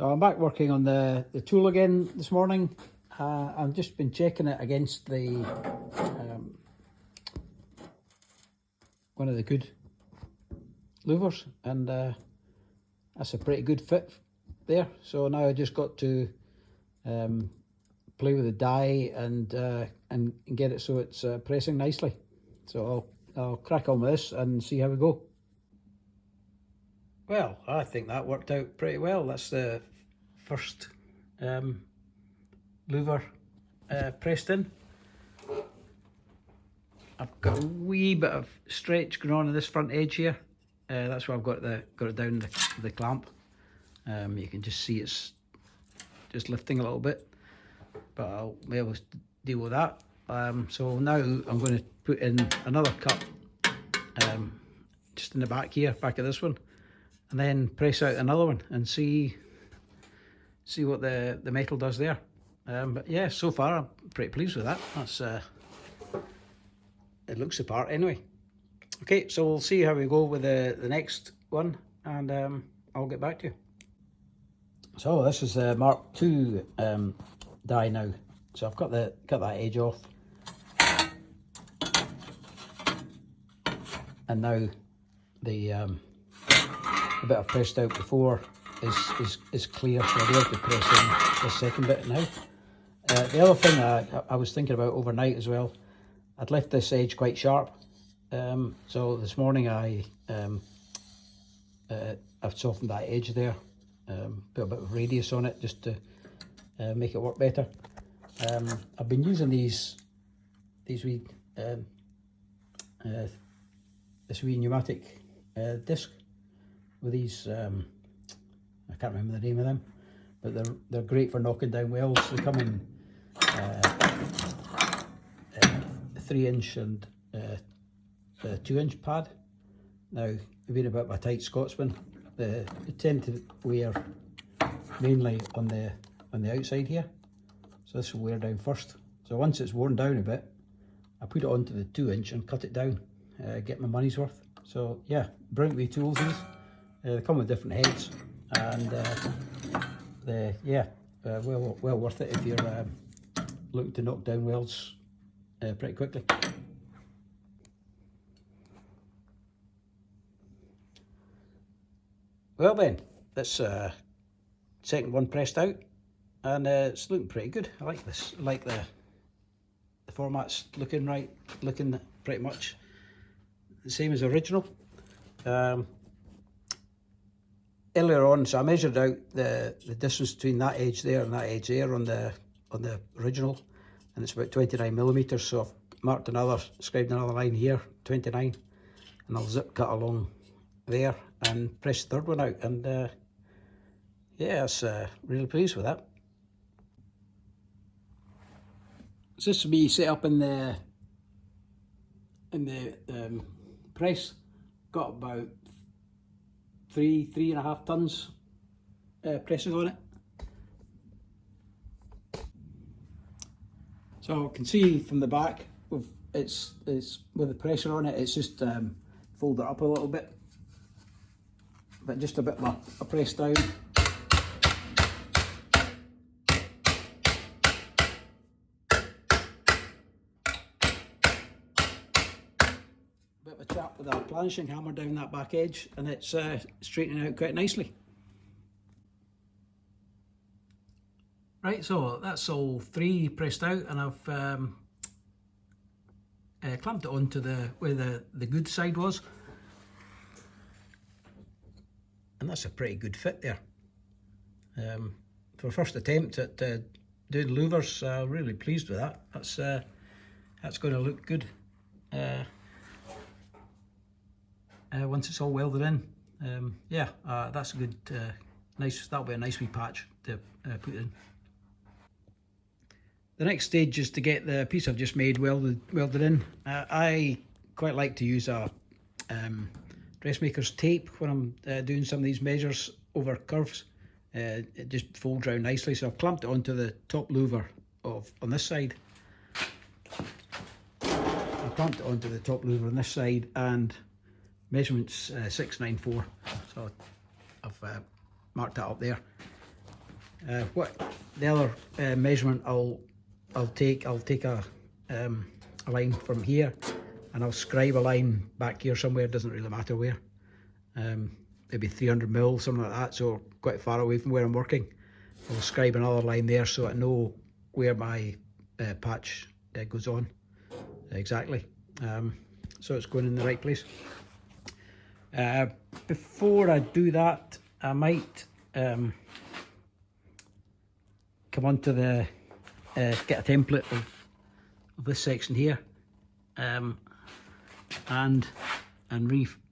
So I'm back working on the tool again this morning. I've just been checking it against the one of the good louvres, and that's a pretty good fit there. So now I just got to play with the die and get it so it's pressing nicely. So I'll crack on with this and see how we go. Well, I think that worked out pretty well. That's the first louver pressed in. I've got a wee bit of stretch going on this front edge here. That's where I've got it down the clamp. You can just see it's just lifting a little bit, but I'll be able to deal with that. So now I'm going to put in another cut just in the back here, back of this one, and then press out another one and see what the metal does there. But yeah, so far I'm pretty pleased with that. That's it looks the part anyway. Okay, so we'll see how we go with the next one, and I'll get back to you. So this is the Mark II die now. So I've cut that edge off, and now the bit I've pressed out before is clear, so I'll be able to press in the second bit now. The other thing I was thinking about overnight as well, I'd left this edge quite sharp. So this morning I've softened that edge there, put a bit of radius on it just to make it work better. I've been using these wee this wee pneumatic disc with these. I can't remember the name of them, but they're great for knocking down wells. They come in 3-inch and 2-inch pad. Now, being a bit of a tight Scotsman, they tend to wear mainly on the outside here. So this will wear down first. So once it's worn down a bit, I put it onto the 2-inch and cut it down, get my money's worth. So yeah, brilliant wee tools these. They come with different heads, and well worth it if you're looking to knock down wells pretty quickly. Well then, that's second one pressed out, and it's looking pretty good. I like this. I like the format's looking pretty much the same as original. Earlier on, so I measured out the distance between that edge there and that edge there on the original, and it's about 29mm. So I've scribed another line here, 29, and I'll zip cut along there and press the third one out, and yeah, it's really pleased with that. So this will be set up in the press. Got about 3.5 tons pressing on it. So you can see from the back, it's with the pressure on it, it's just folded up a little bit, but just a bit of a press down. Bit of a chap with a planishing hammer down that back edge, and it's straightening out quite nicely. Right, so that's all 3 pressed out, and I've clamped it onto where the good side was, and that's a pretty good fit there. For a first attempt at doing louvers, really pleased with that. That's going to look good once it's all welded in. Yeah, that's a good, nice. That'll be a nice wee patch to put in. The next stage is to get the piece I've just made welded in. I quite like to use a dressmaker's tape when I'm doing some of these measures over curves. It just folds around nicely, so I've clamped it onto the top louver on this side. I've clamped it onto the top louver on this side, and measurement's 694, so I've marked that up there. What the other measurement I'll take a line from here, and I'll scribe a line back here somewhere. It doesn't really matter where. Maybe 300 mil, something like that. So quite far away from where I'm working. I'll scribe another line there so I know where my patch goes on exactly. So it's going in the right place. Before I do that, I might come onto the get a template of this section here, and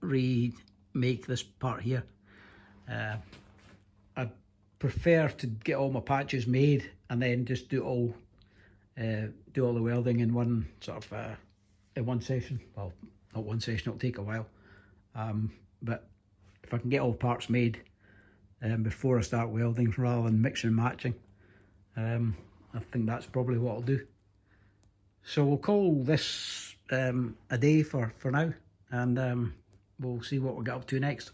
remake this part here. I prefer to get all my patches made and then just do all the welding in one sort of in one session. Well, not one session, it'll take a while, but if I can get all parts made before I start welding rather than mixing and matching, I think that's probably what I'll do. So we'll call this a day for now, and we'll see what we'll get up to next.